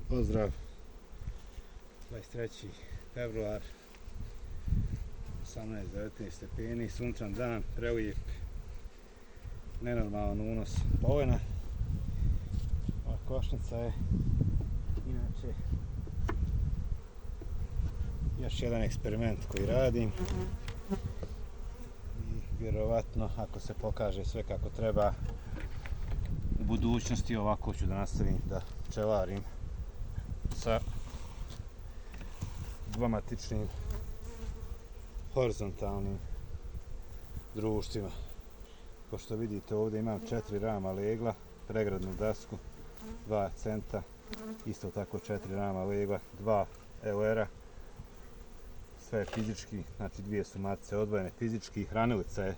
Pozdrav, 23. februar, 18-19 stepeni, sunčan dan, prelijep, nenormalan unos polena. Ova košnica je inače još jedan eksperiment koji radim i vjerovatno ako se pokaže sve kako treba u budućnosti ovako ću da nastavim da pčelarim sa dvomatičnim horizontalnim društvima. Pošto vidite ovdje imam 4 rama legla, pregradnu dasku, 2 centa, isto tako 4 rama legla, 2 LR-a, sve je fizički, znači dvije su matice odvojene fizički, hranilica je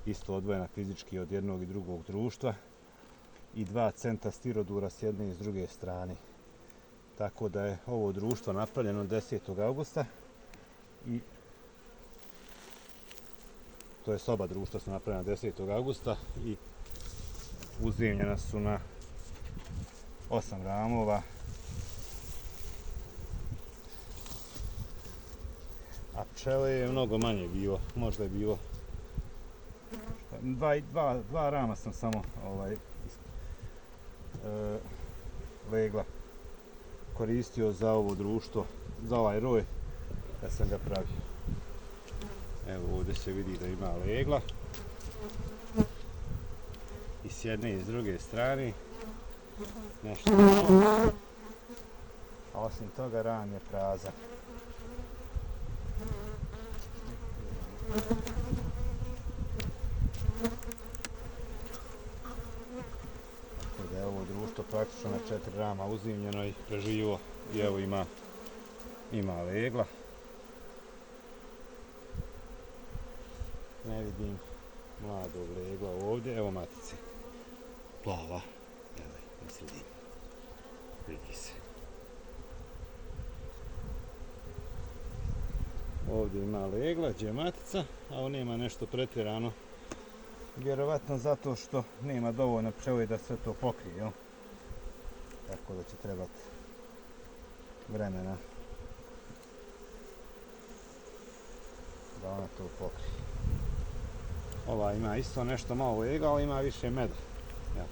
isto odvojena fizički od jednog i drugog društva i 2 centa stirodura s jedne i s druge strane. Tako da je ovo društvo napravljeno 10. augusta i to je oba društva su napravljena 10. augusta i uzimljena su na 8 ramova. A pčele je mnogo manje bilo, možda je bilo dva rama sam samo legla koristio za ovo društvo, za ovaj roj kad sam ga pravio. Evo ovdje se vidi da ima legla i s jedne i s druge strane nešto malo, a osim toga ram je prazan. Tako da je ovo društvo praktično na 4 rama uzimljeno i preživo i evo ima legla. Ne vidim mladog legla ovdje, evo matice. Plava, evo na sredini. Vidi se. Ovdje ima legla, gdje je matica, a on nema nešto pretjerano. Vjerovatno zato što nema dovoljno pčeli da sve to pokrije, jel? Tako da će trebati vremena da ona to pokrije. Ova ima isto nešto malo lega, ali ima više meda. Ja.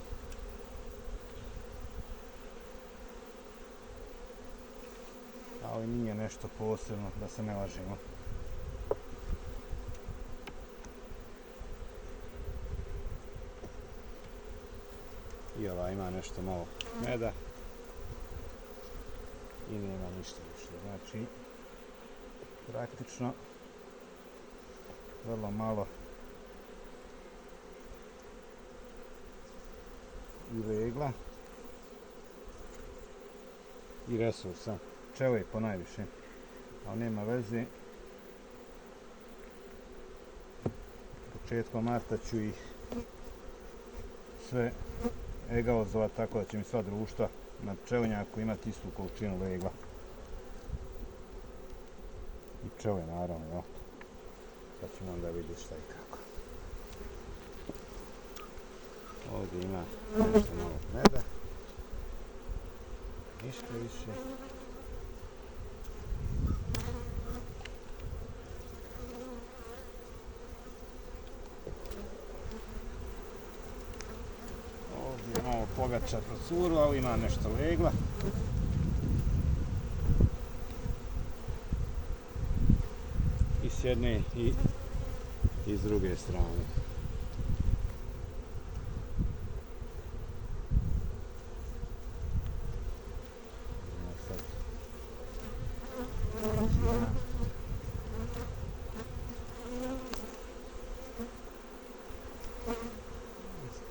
Ali nije nešto posebno, da se ne lažemo. I ova ima nešto malo meda i nema ništa više. Znači, praktično vrlo malo i legla i resursa. Pčele po najviše, ali nema veze. Početkom marta ću ih sve egalizovati tako da će mi sva društva na pčelinjaku imati istu količinu legla. I pčele naravno, jel? Sad ćemo onda vidjeti šta i kako. Ovdje ima nešto malo meda. Ništa više. Ovdje je malo pogača procuru, ali ima nešto legla. I s jedne i s druge strane.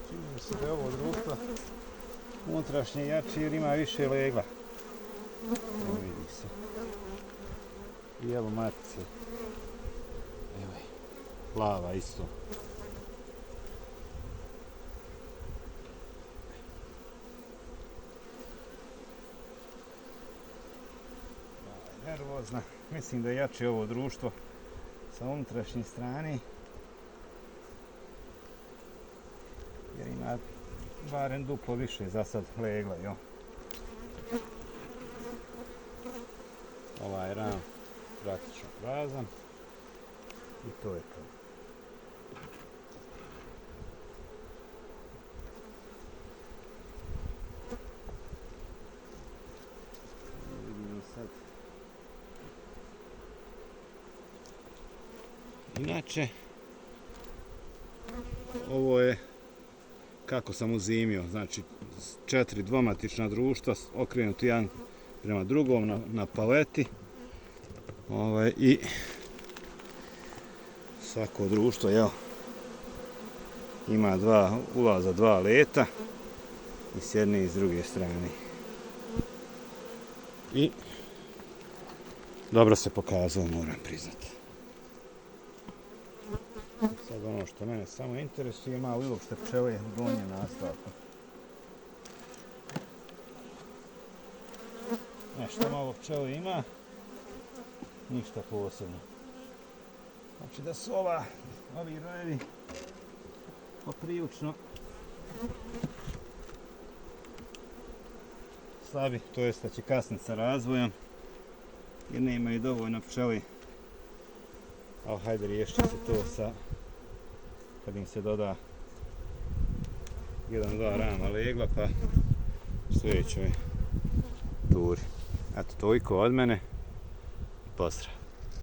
Čini mi se da je ovo društvo unutrašnje jače jer ima više legla. Evo vidi se. I evo matice. Evo je. Plava isto. Nervozna. Mislim da je jače ovo društvo sa unutrašnje strane. Jer ima barem duplo više za sad legla, jel? ovaj ram praktično prazan i to je to. Vidimo sad. Inače, ovo je kako sam uzimio, znači 4 dvomatična društva okrenuti jedan prema drugom na paleti i svako društvo ima dva ulaza, dva leta i s jedne i s druge strane i dobro se pokazalo, moram priznati. Sad ono što mene samo interesuje, malo uopšte pčele u donjem nastavku. Nešto malo pčele ima, ništa posebno. Znači da su ovi rojevi poprilično slabi, to jest da će kasniti sa razvojem jer nemaju dovoljno pčeli. Ali hajde, riješit će se to kad im se doda 1-2 rama legla pa sljedećoj turi. Eto, toliko od mene. Pozdrav!